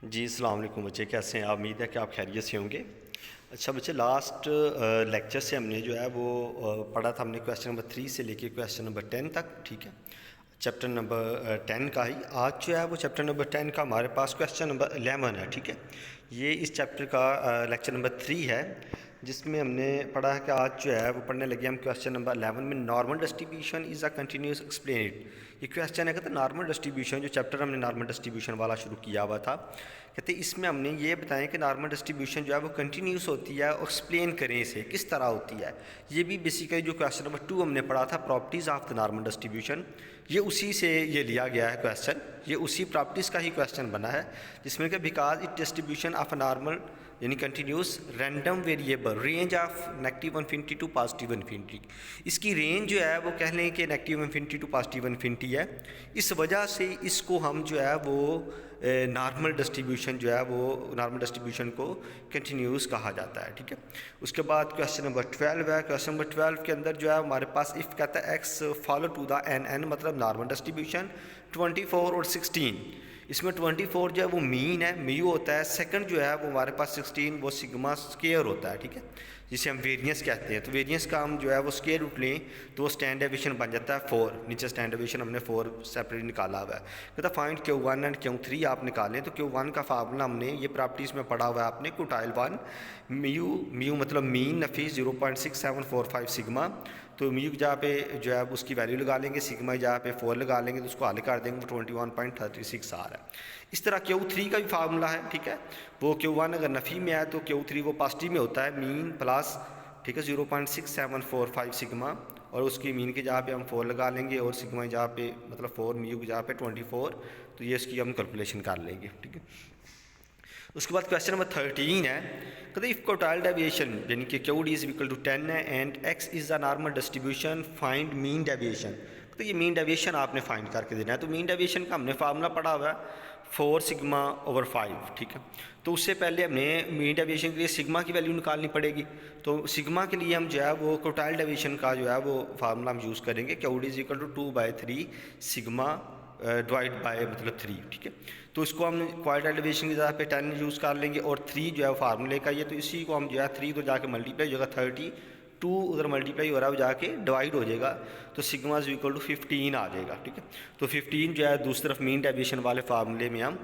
जी अस्सलाम वालेकुम बच्चे, कैसे हैं आप? उम्मीद है कि आप खैरियत से होंगे। अच्छा बच्चे, लास्ट लेक्चर से हमने जो है वो पढ़ा था हमने क्वेश्चन नंबर 3 से लेके क्वेश्चन नंबर 10 तक, ठीक है। चैप्टर नंबर 10 का ही आज जो है वो चैप्टर नंबर 10 का हमारे पास क्वेश्चन नंबर 11 है, ठीक है। ये इस चैप्टर का लेक्चर नंबर 3 है, जिसमें हमने पढ़ा है कि आज जो है वो पढ़ने लगे हम क्वेश्चन नंबर 11 में normal distribution is a continuous explain it. ये क्वेश्चन है कहते नॉर्मल डिस्ट्रीब्यूशन, जो चैप्टर हमने नॉर्मल डिस्ट्रीब्यूशन वाला शुरू किया हुआ था, कहते इसमें हमने ये बताया कि नॉर्मल डिस्ट्रीब्यूशन जो है वो कंटिन्यूस होती है और एक्सप्लेन करें इसे किस तरह होती है। ये भी बेसिकली जो क्वेश्चन नंबर 2 हमने पढ़ा था properties of the normal distribution, ये उसी से ये लिया गया है क्वेश्चन, ये उसी प्रॉपर्टीज़ का ही क्वेश्चन बना है, जिसमें कि because it distribution of a normal यानी continuous random variable range of negative infinity to positive infinity. इसकी रेंज जो है वो कह लें कि negative infinity to positive infinity है। इस वजह से इसको हम जो है वो नॉर्मल डिस्ट्रीब्यूशन जो है वो नॉर्मल डिस्ट्रीब्यूशन को कंटिन्यूस कहा जाता है, ठीक है। उसके बाद क्वेश्चन नंबर 12 है। क्वेश्चन नंबर 12 के अंदर जो है हमारे पास इफ़ कहता है X follow to the N मतलब नॉर्मल डिस्ट्रीब्यूशन 24 और 16। इसमें 24 जो है वो मीन है, म्यू होता है। सेकंड जो है वो हमारे पास 16 वो सिग्मा स्केयर होता है, ठीक है, जिसे हम वेरिएंस कहते हैं। तो वेरिएंस का हम जो है वो स्केयर रूट लें तो वो स्टैंडर्ड डेविएशन बन जाता है 4। नीचे स्टैंडर्ड डेविएशन हमने 4 सेपरेट निकाला हुआ है। कहता फाइंड Q1 एंड Q3 आप निकालें। तो Q1 का फार्मूला हमने ये प्रॉपर्टीज़ में पढ़ा हुआ है आपने, क्वार्टाइल 1 म्यू मतलब मीन नफी 0.6745 सिग्मा। तो म्यू की जगह पे जो है उसकी वैल्यू लगा लेंगे, सिग्मा की जगह पे 4 लगा लेंगे, तो उसको हल कर देंगे, 21.36 आ रहा है। इस तरह Q3 का भी फार्मूला है, ठीक है। वो Q1 अगर नफ़ी में है तो Q3 वो पॉजिटिव में होता है, मीन प्लस, ठीक है, 0.6745 सिग्मा, और उसकी मीन की जगह पे हम 4 लगा लेंगे और सिग्मा की जगह पे मतलब 4 म्यू की जगह पे 24, तो ये इसकी हम कैलकुलेशन कर लेंगे, ठीक है। उसके बाद क्वेश्चन नंबर 13 है, कहते इफ क्वार्टाइल डेविएशन यानी कि QD इज इक्वल टू 10 है and X is the normal distribution find mean deviation. तो ये मीन डेविएशन आपने फाइंड करके देना है। तो मीन डेविएशन का हमने फार्मूला पढ़ा हुआ है 4 सिग्मा ओवर 5, ठीक है। तो उससे पहले हमने मीन डेविएशन के लिए सिग्मा की वैल्यू निकालनी पड़ेगी। तो सिग्मा के लिए हम जो है वो क्वार्टाइल डेविएशन का जो है वो फार्मूला हम यूज़ करेंगे, QD is equal to 2/3 sigma divide by मतलब 3, ठीक है। तो इसको हम क्वार्टाइल डेविएशन की जगह पे 10 यूज़ कर लेंगे और 3 जो है फार्मूले का ये, तो इसी को हम जो है 3 तो जाके मल्टीप्लाई हो जाएगा 32 उधर मल्टीप्लाई हो रहा है वो जाके डिवाइड हो जाएगा, तो सिग्मा इज इक्वल टू 15 आ जाएगा, ठीक है। तो 15 जो है दूसरी तरफ मीन डेविएशन वाले फार्मूले में हम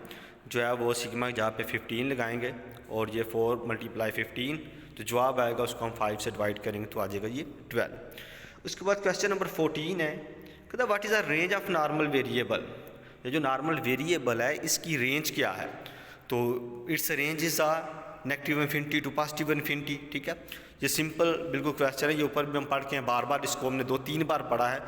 जो है वो सिग्मा की जगह पे 15 लगाएंगे और ये 4 × 15, तो जवाब आएगा उसको हम 5 से डिवाइड करेंगे तो आ जाएगा ये 12। उसके बाद क्वेश्चन नंबर 14 है, कहता what is the range of normal variable. ये जो नॉर्मल वेरिएबल है इसकी रेंज क्या है। तो its range is uh negative infinity to positive infinity, ठीक है। ये सिंपल बिल्कुल क्वेश्चन है, ये ऊपर भी हम पढ़ के हैं, बार बार इसको हमने 2-3 बार पढ़ा है।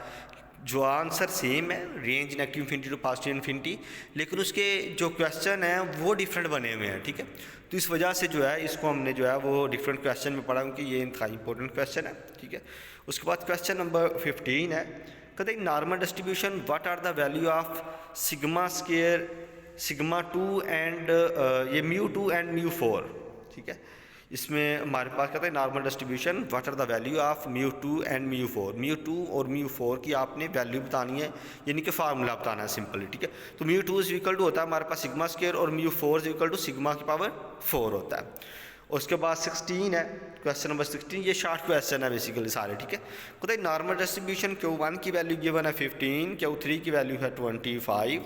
जो आंसर सेम है, range negative infinity to positive infinity, लेकिन उसके जो क्वेश्चन हैं वो डिफरेंट बने हुए हैं, ठीक है। तो इस वजह से जो है इसको हमने जो है वो डिफरेंट क्वेश्चन में पढ़ा, क्योंकि ये इनका इंपॉर्टेंट क्वेश्चन है, ठीक है। उसके बाद क्वेश्चन नंबर 15 है, कहते हैं normal distribution what are the value of sigma square sigma 2 and ये म्यू 2 एंड म्यू 4, ठीक है। इसमें हमारे पास कहते हैं normal distribution what are the value of mu 2 and mu 4। Mu 2 और म्यू 4 की आपने वैल्यू बतानी है, यानी कि फार्मूला बताना है सिंपली, ठीक है। तो म्यू 2 इज इक्वल टू होता है हमारे पास सिग्मा स्केयर और mu 4 is equal to sigma की पावर 4 होता है। उसके बाद 16 है, क्वेश्चन नंबर 16, ये शॉर्ट क्वेश्चन है बेसिकली सारे, ठीक है। कहते हैं नॉर्मल डिस्ट्रीब्यूशन Q1 की वैल्यू गिवन है 15, Q3 की वैल्यू है 25,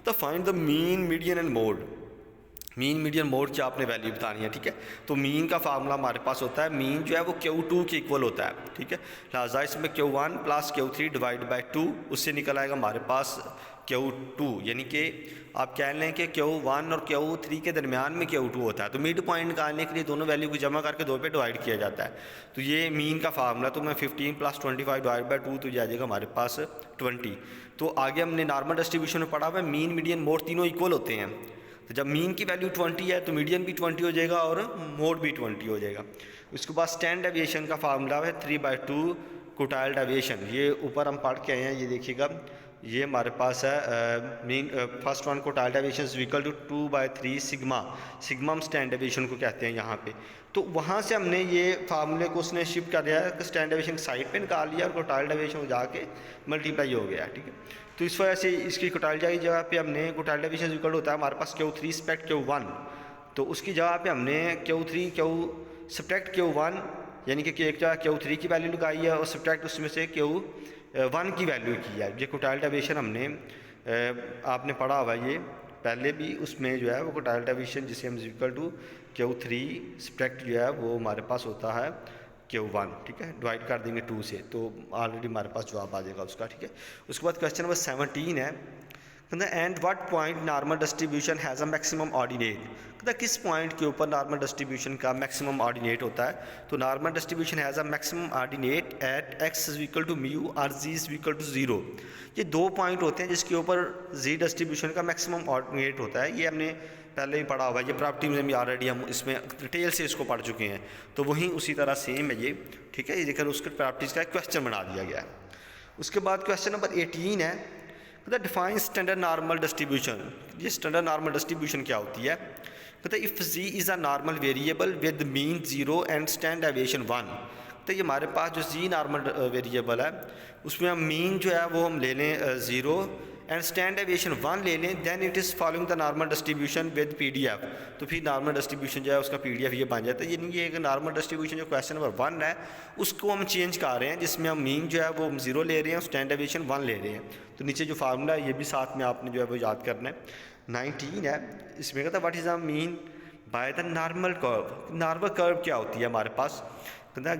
तो find the mean median and mode. Mean median mode की आपने वैल्यू बतानी है, ठीक है। तो मीन का फार्मूला हमारे पास होता है, मीन जो है वो Q2 के इक्वल होता है, ठीक है। लिहाजा इसमें Q1 + Q3 डिवाइड बाई 2, उससे निकल आएगा हमारे पास Q2, यानी कि आप कह लें कि Q1 और Q3 के दरमियान में Q2 होता है। तो मिड पॉइंट निकालने के लिए दोनों वैल्यू को जमा करके 2 पे डिवाइड किया जाता है। तो ये मीन का फार्मूला, तो मैं 15 + 25 डिवाइड बाई 2 तो आ जाएगा हमारे पास 20। तो आगे हमने नॉर्मल डिस्ट्रीब्यूशन में पढ़ा हुआ है मीन मीडियन मोड तीनों इक्वल होते हैं। तो जब मीन की वैल्यू 20 है तो मीडियन भी 20 हो जाएगा और मोड भी 20 हो जाएगा। उसके बाद स्टैंडर्ड डेविएशन का फार्मूला है 3/2 क्वार्टाइल डेविएशन। ये ऊपर हम पढ़ के आए हैं, ये देखिएगा ये हमारे पास है mean first one quartile deviation is equal to 2/3 sigma, sigma हम स्टैंड डेविएशन को कहते हैं यहाँ पे। तो वहाँ से हमने ये फार्मूले को उसने शिफ्ट कर दिया है, स्टैंड डेविएशन साइड पे निकाल लिया और कोटाइल डेविएशन जाके मल्टीप्लाई हो गया, ठीक है। तो इस वजह से इसकी कोटाइल की जगह पे हमने कोटाइल डेविएशन इक्वल होता है हमारे पास Q3 सब्ट्रैक्ट Q1, तो उसकी जगह पे हमने Q3 सब्ट्रैक्ट Q1 यानी कि एक जगह Q3 की वैल्यू लगाई है और सब्ट्रैक्ट उसमें से Q1 की वैल्यू की है। ये कोटाइल डेविएशन हमने आपने पढ़ा हुआ है ये पहले भी, उसमें जो है वो कोटाइल डेविएशन जिसे हम इक्वल टू Q3 सब्ट्रैक्ट जो है वो हमारे पास होता है Q1, ठीक है। डिवाइड कर देंगे 2 से तो ऑलरेडी हमारे पास जवाब आ जाएगा उसका, ठीक है। उसके बाद क्वेश्चन नंबर 17 है, कहते हैं and what point normal distribution has a maximum ordinate, कहते हैं किस पॉइंट के ऊपर नॉर्मल डिस्ट्रीब्यूशन का मैक्सिमम ऑर्डिनेट होता है। तो normal distribution has a maximum ordinate at x is equal to mu और z इज इक्वल टू 0। ये 2 पॉइंट होते हैं जिसके ऊपर z डिस्ट्रीब्यूशन का मैक्सिमम ऑर्डिनेट होता है। ये हमने पहले ही पढ़ा हुआ है, ये प्रॉपर्टी में भी ऑलरेडी हम इसमें डिटेल से इसको पढ़ चुके हैं, तो वहीं उसी तरह सेम है ये, ठीक है। लेकिन उसके प्रॉपर्टीज़ का क्वेश्चन बना दिया गया है। उसके बाद क्वेश्चन नंबर 18 है, कहता डिफाइन स्टैंडर्ड नॉर्मल डिस्ट्रीब्यूशन। ये स्टैंडर्ड नॉर्मल डिस्ट्रीब्यूशन क्या होती है, कहता है if z is a normal variable with mean 0 and stand deviation 1। तो ये हमारे पास जो z नॉर्मल वेरिएबल है उसमें हम मीन जो है वो हम ले लें 0 एंड स्टैंड डेविएशन 1 ले लें, then it is following the normal distribution with PDF। तो फिर नॉर्मल डिस्ट्रीब्यूशन जो है उसका PDF ये बन जाता है। यानी कि एक नॉर्मल डिस्ट्रीब्यूशन जो क्वेश्चन नंबर 1 है उसको हम चेंज कर रहे हैं, जिसमें हम मीन जो है वो हम 0 ले रहे हैं और स्टैंड डेविएशन 1 ले रहे हैं। तो नीचे जो फार्मूला है ये भी साथ में आपने जो है वो याद करना है। 19 है, इसमें कहता है what is a mean by the normal curve. Normal curve क्या होती है हमारे पास, कहता है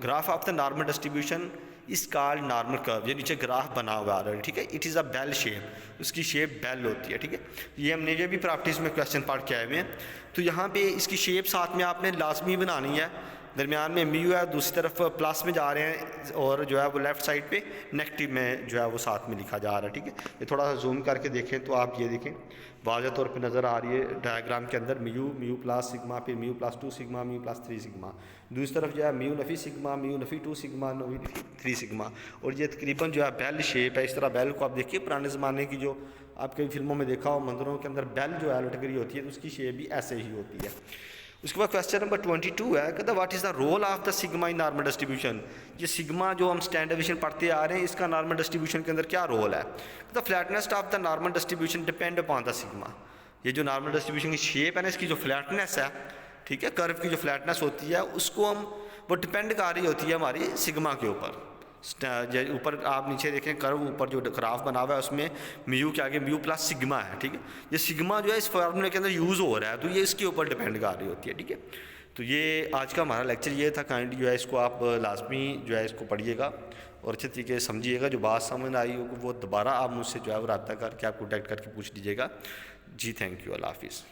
graph of the normal distribution इस कॉल्ड नॉर्मल कर्व। ये नीचे ग्राफ बना हुआ आ रहा है, ठीक है। It is a bell shape, उसकी शेप बेल होती है, ठीक है। ये हमने ये भी प्रॉपर्टीज़ में क्वेश्चन पढ़ के आए हुए हैं। तो यहाँ पे इसकी शेप साथ में आपने लाजमी बनानी है, दरमियान में म्यू है, दूसरी तरफ प्लस में जा रहे हैं और जो है वो लेफ़्ट साइड पे नेगेटिव में जो है वो साथ में लिखा जा रहा है, ठीक है। ये थोड़ा सा जूम करके देखें तो आप ये देखें वाज़ह तौर पे नज़र आ रही है डायग्राम के अंदर म्यू प्लस सिग्मा, फिर mu plus 2 sigma, mu plus 3 sigma. दूसरी तरफ जो है म्यू नफ़ी सिग्मा, म्यू नफ़ी 2 सिग्मा, नफ़ी 3 सिग्मा। और ये तकरीबन जो है बेल शेप है। इस तरह बेल को आप देखिए, पुराने ज़माने की जो आप कई फिल्मों में देखा हो मंदिरों के अंदर बेल जो है लटक रही होती है, तो उसकी शेप भी ऐसे ही होती है। उसके बाद क्वेश्चन नंबर 22 है, कहता what is the role of the sigma in normal distribution. ये सिग्मा जो हम स्टैंड डेविएशन पढ़ते आ रहे हैं इसका नॉर्मल डिस्ट्रीब्यूशन के अंदर क्या रोल है। कहता flatness of the normal distribution depend upon the sigma. ये जो नॉर्मल डिस्ट्रीब्यूशन की शेप है ना, इसकी जो फ्लैटनेस है, ठीक है, कर्व की जो फ्लैटनेस होती है उसको हम वो डिपेंड कर रही होती है हमारी सिग्मा के ऊपर। ऊपर आप नीचे देखें कर्व, ऊपर जो ग्राफ बना हुआ है उसमें म्यू के आगे म्यू प्लस सिग्मा है, ठीक है। ये सिग्मा जो है इस फार्मूले के अंदर यूज़ हो रहा है, तो ये इसके ऊपर डिपेंड कर रही होती है, ठीक है। तो ये आज का हमारा लेक्चर ये था। काइंडली जो है इसको आप लाजमी जो है इसको पढ़िएगा और अच्छे तरीके से समझिएगा। जो बात समझ आई हो वो दोबारा आप मुझसे जो है वो रब्ता करके आप कॉन्टैक्ट करके पूछ लीजिएगा। जी थैंक यू, अल्लाह हाफिज़।